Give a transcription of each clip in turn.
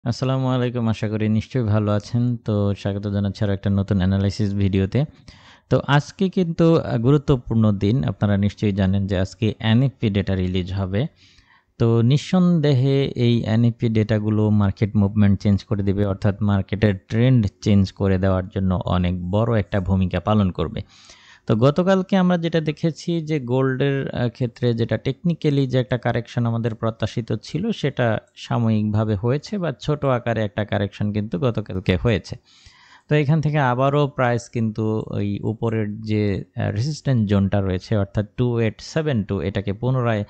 আসসালামু আলাইকুম। আশা করি নিশ্চয়ই ভালো আছেন। তো স্বাগত জানাচ্ছি আরো একটা নতুন এনালাইসিস ভিডিওতে। তো আজকে কিন্তু গুরুত্বপূর্ণ দিন। আপনারা নিশ্চয়ই জানেন যে আজকে এনএফপি ডেটা রিলিজ হবে। তো নিঃসন্দেহে এই এনএফপি ডেটাগুলো মার্কেট মুভমেন্ট চেঞ্জ করে দিবে, অর্থাৎ মার্কেটের ট্রেন্ড চেঞ্জ করে দেওয়ার জন্য অনেক বড় একটা ভূমিকা পালন করবে। তো গতকালকে আমরা যেটা দেখেছি যে গোল্ডের ক্ষেত্রে যেটা টেকনিক্যালি যে একটা কারেকশন আমাদের প্রত্যাশিত ছিল সেটা সাময়িকভাবে হয়েছে বা ছোট আকারে একটা কারেকশন কিন্তু গতকালকে হয়েছে। তো এখান থেকে আবারও প্রাইস কিন্তু ওই উপরের যে রেসিস্ট্যান্স জোনটা রয়েছে অর্থাৎ 2872 এটাকে পুনরায়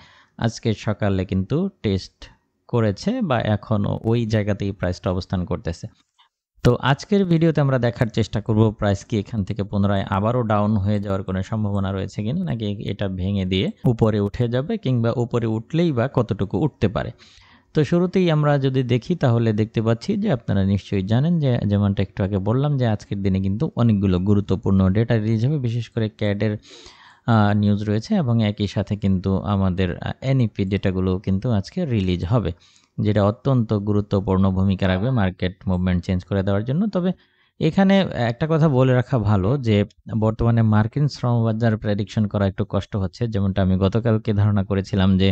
আজকে সকালে কিন্তু টেস্ট করেছে বা এখনও ওই জায়গাতেই প্রাইসটা অবস্থান করতেছে। তো আজকের ভিডিওতে আমরা দেখার চেষ্টা করব প্রাইস কি এখান থেকে পুনরায় আবারও ডাউন হয়ে যাওয়ার কোনো সম্ভাবনা রয়েছে কিনা, নাকি এটা ভেঙে দিয়ে উপরে উঠে যাবে, কিংবা উপরে উঠলেই বা কতটুকু উঠতে পারে। তো শুরুতেই আমরা যদি দেখি তাহলে দেখতে পাচ্ছি যে আপনারা নিশ্চয়ই জানেন যে যেমনটা একটু আগে বললাম যে আজকের দিনে কিন্তু অনেকগুলো গুরুত্বপূর্ণ ডেটা রিলিজ হবে, বিশেষ করে ক্যাডের নিউজ রয়েছে এবং একই সাথে কিন্তু আমাদের এনইপি ডেটাগুলো কিন্তু আজকে রিলিজ হবে, যেটা অত্যন্ত গুরুত্বপূর্ণ ভূমিকা রাখবে মার্কেট মুভমেন্ট চেঞ্জ করে দেওয়ার জন্য। তবে এখানে একটা কথা বলে রাখা ভালো যে বর্তমানে মার্কিন শ্রমবাজার প্রেডিকশন করা একটু কষ্ট হচ্ছে। যেমনটা আমি গতকালকে ধারণা করেছিলাম যে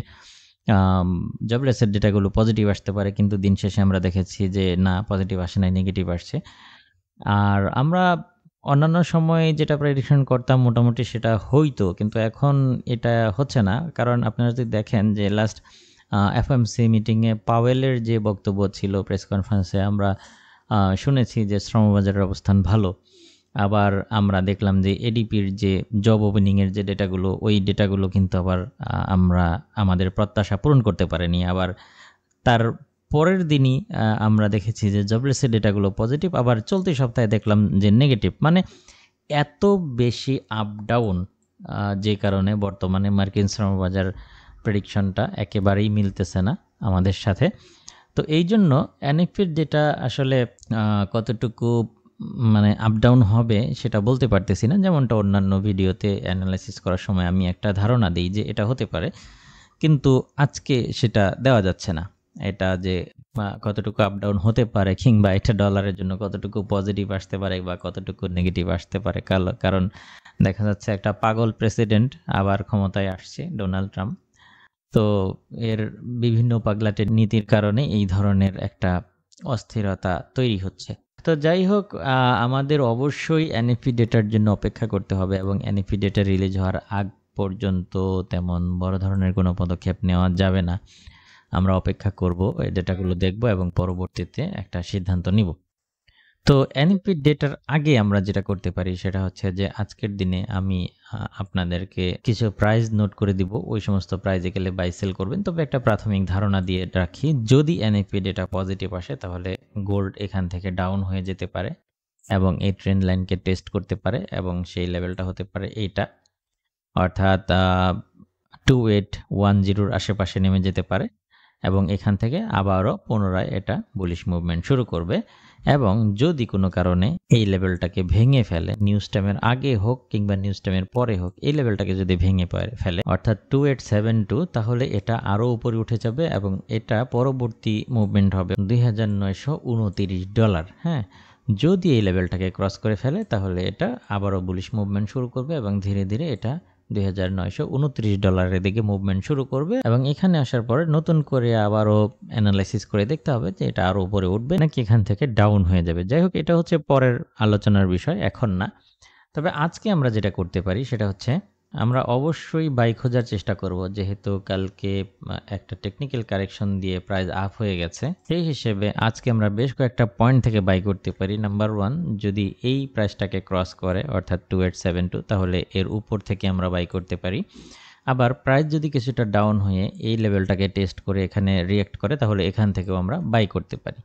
জবলেসের ডেটাগুলো পজিটিভ আসতে পারে, কিন্তু দিন শেষে আমরা দেখেছি যে না, পজিটিভ আসে নাই, নেগেটিভ আসছে। আর আমরা অন্যান্য সময়ে যেটা প্রেডিকশন করতাম মোটামুটি সেটা হইতো, কিন্তু এখন এটা হচ্ছে না। কারণ আপনারা যদি দেখেন যে লাস্ট এফএমসি মিটিংয়ে পাওয়েলের যে বক্তব্য ছিল প্রেস কনফারেন্সে, আমরা শুনেছি যে শ্রমবাজারের অবস্থান ভালো। আবার আমরা দেখলাম যে এডিপির যে জব ওপেনিংয়ের যে ডেটাগুলো, ওই ডেটাগুলো কিন্তু আবার আমরা আমাদের প্রত্যাশা পূরণ করতে পারিনি। আবার তার পরের দিনই আমরা দেখেছি যে জবলেসের ডেটাগুলো পজিটিভ, আবার চলতি সপ্তাহে দেখলাম যে নেগেটিভ। মানে এত বেশি আপ ডাউন, যে কারণে বর্তমানে মার্কিন শ্রমবাজার প্রেডিকশনটা একেবারেই মিলতেছে না আমাদের সাথে। তো এই জন্য এনএফপির ডেটা আসলে কতটুকু মানে আপ ডাউন হবে সেটা বলতে পারতেছি না। যেমনটা অন্যান্য ভিডিওতে অ্যানালাইসিস করার সময় আমি একটা ধারণা দিই যে এটা হতে পারে, কিন্তু আজকে সেটা দেওয়া যাচ্ছে না। এটা যে কতটুকু আপ ডাউন হতে পারে, কিংবা এটা ডলারের জন্য কতটুকু পজিটিভ আসতে পারে বা কতটুকু নেগেটিভ আসতে পারে, কারণ দেখা যাচ্ছে একটা পাগল প্রেসিডেন্ট আবার ক্ষমতায় আসছে, ডোনাল্ড ট্রাম্প। তো এর বিভিন্ন পাগলাটে নীতির কারণে এই ধরনের একটা অস্থিরতা তৈরি হচ্ছে। তো যাই হোক, আমাদের অবশ্যই এনএফপি ডেটার জন্য অপেক্ষা করতে হবে এবং এনএফপি ডেটা রিলিজ হওয়ার আগ পর্যন্ত তেমন বড় ধরনের কোনো পদক্ষেপ নেওয়া যাবে না। আমরা অপেক্ষা করব, এই ডেটাগুলো দেখব এবং পরবর্তীতে একটা সিদ্ধান্ত নিব। তো এনএফপি ডেটার আগে আমরা যেটা করতে পারি সেটা হচ্ছে যে আজকের দিনে আমি আপনাদেরকে কিছু প্রাইস নোট করে দিব। ওই সমস্ত প্রাইজে গেলে বাই সেল করবেন। তবে একটা প্রাথমিক ধারণা দিয়ে রাখি, যদি এনএফপি ডেটা পজিটিভ আসে তাহলে গোল্ড এখান থেকে ডাউন হয়ে যেতে পারে এবং এই ট্রেন্ড লাইনকে টেস্ট করতে পারে এবং সেই লেভেলটা হতে পারে এইটা, অর্থাৎ 2810 আশেপাশে নেমে যেতে পারে এবং এখান থেকে আবারও পুনরায় এটা বুলিশ মুভমেন্ট শুরু করবে। এবং যদি কোনো কারণে এই লেভেলটাকে ভেঙে ফেলে, নিউজ টাইমের আগে হোক কিংবা নিউজ টাইমের পরে হোক, এই লেভেলটাকে যদি ভেঙে ফেলে অর্থাৎ 2872, তাহলে এটা আরও উপরে উঠে যাবে এবং এটা পরবর্তী মুভমেন্ট হবে $2929। হ্যাঁ, যদি এই লেভেলটাকে ক্রস করে ফেলে তাহলে এটা আবারও বুলিশ মুভমেন্ট শুরু করবে এবং ধীরে ধীরে এটা $2929 দিকে মুভমেন্ট শুরু করবে এবং এখানে আসার পরে নতুন করে আবারও অ্যানালাইসিস করে দেখতে হবে যে এটা আরও উপরে উঠবে নাকি এখান থেকে ডাউন হয়ে যাবে। যাই হোক, এটা হচ্ছে পরের আলোচনার বিষয়, এখন না। তবে আজকে আমরা যেটা করতে পারি সেটা হচ্ছে আমরা অবশ্যই বাই খোঁজার চেষ্টা করব, যেহেতু কালকে একটা টেকনিক্যাল কারেকশন দিয়ে প্রাইস আপ হয়ে গেছে। সেই হিসেবে আজকে আমরা বেশ কয়েকটা পয়েন্ট থেকে বাই করতে পারি। নাম্বার 1, যদি এই প্রাইসটাকে ক্রস করে অর্থাৎ 2872, তাহলে এর উপর থেকে আমরা বাই করতে পারি। আবার প্রাইস যদি কিছুটা ডাউন হয়ে এই লেভেলটাকে টেস্ট করে এখানে রিঅ্যাক্ট করে, তাহলে এখান থেকেও আমরা বাই করতে পারি।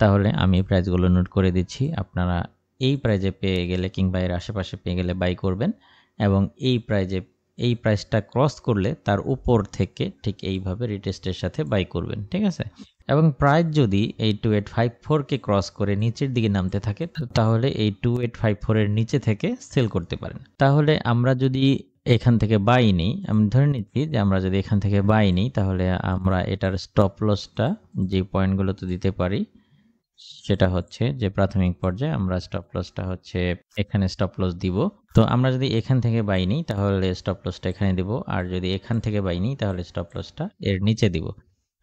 তাহলে আমি প্রাইসগুলো নোট করে দিচ্ছি, আপনারা এই প্রাইজে পেয়ে গেলে কিংবা এর আশেপাশে পেয়ে গেলে বাই করবেন এবং এই প্রাইসটা ক্রস করলে তার উপর থেকে ঠিক এইভাবে রিটেস্টের সাথে বাই করবেন, ঠিক আছে। এবং প্রাইস যদি এই 2854কে ক্রস করে নিচের দিকে নামতে থাকে, তাহলে এই 2854 এর নিচে থেকে সেল করতে পারেন। তাহলে আমরা যদি এখান থেকে বাই নিই, আমি ধরে নিচ্ছি যে আমরা যদি এখান থেকে বাই নিই, তাহলে আমরা এটার স্টপ লসটা যে পয়েন্টগুলোতে দিতে পারি সেটা হচ্ছে যে প্রাথমিক পর্যায়ে আমরা স্টপ লসটা হচ্ছে এখানে স্টপ লস দিব। তো আমরা যদি এখান থেকে বাই নিই তাহলে স্টপ লসটা এখানে দিব, আর যদি এখান থেকে বাই নিই তাহলে স্টপ লসটা এর নিচে দিব।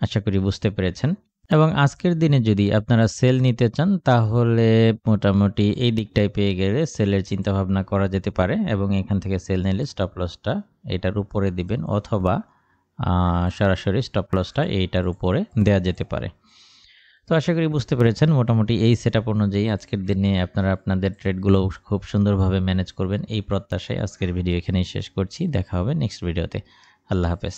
আশা করি বুঝতে পেরেছেন। এবং আজকের দিনে যদি আপনারা সেল নিতে চান তাহলে মোটামুটি এই দিকটায় পেয়ে গেলে সেলের চিন্তা ভাবনা করা যেতে পারে, এবং এখান থেকে সেল নিলে স্টপ লসটা এটার উপরে দিবেন, অথবা সরাসরি স্টপ লসটা এইটার উপরে দেয়া যেতে পারে। তো আশা করি বুঝতে পেরেছেন। মোটামুটি এই সেটআপ অনুযায়ী আজকের দিনে আপনারা আপনাদের ট্রেডগুলো খুব সুন্দরভাবে ম্যানেজ করবেন এই প্রত্যাশায় আজকের ভিডিও এখানেই শেষ করছি। দেখা হবে নেক্সট ভিডিওতে। আল্লাহ হাফেজ।